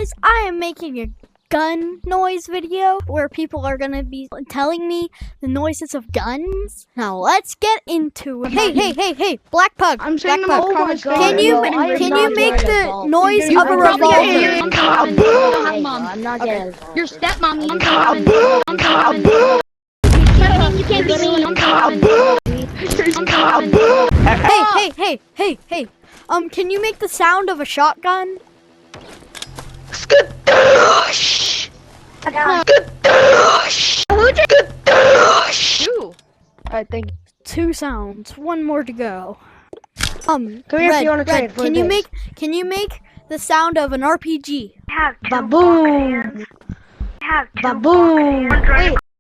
guys, I am making a gun noise video where people are gonna be telling me the noises of guns. Now let's get into it. Hey, Black Pug. I'm saying Black the Pug. most Can you make the noise of a revolver? I'm not getting Your stepmommy. You can't be mean. Hey. Can you make the sound of a shotgun? Skadoosh! Alright, thank you. 2 sounds. 1 more to go. Come here if you want to trade for Can you make the sound of an RPG? Baboom! Baboom! Wait,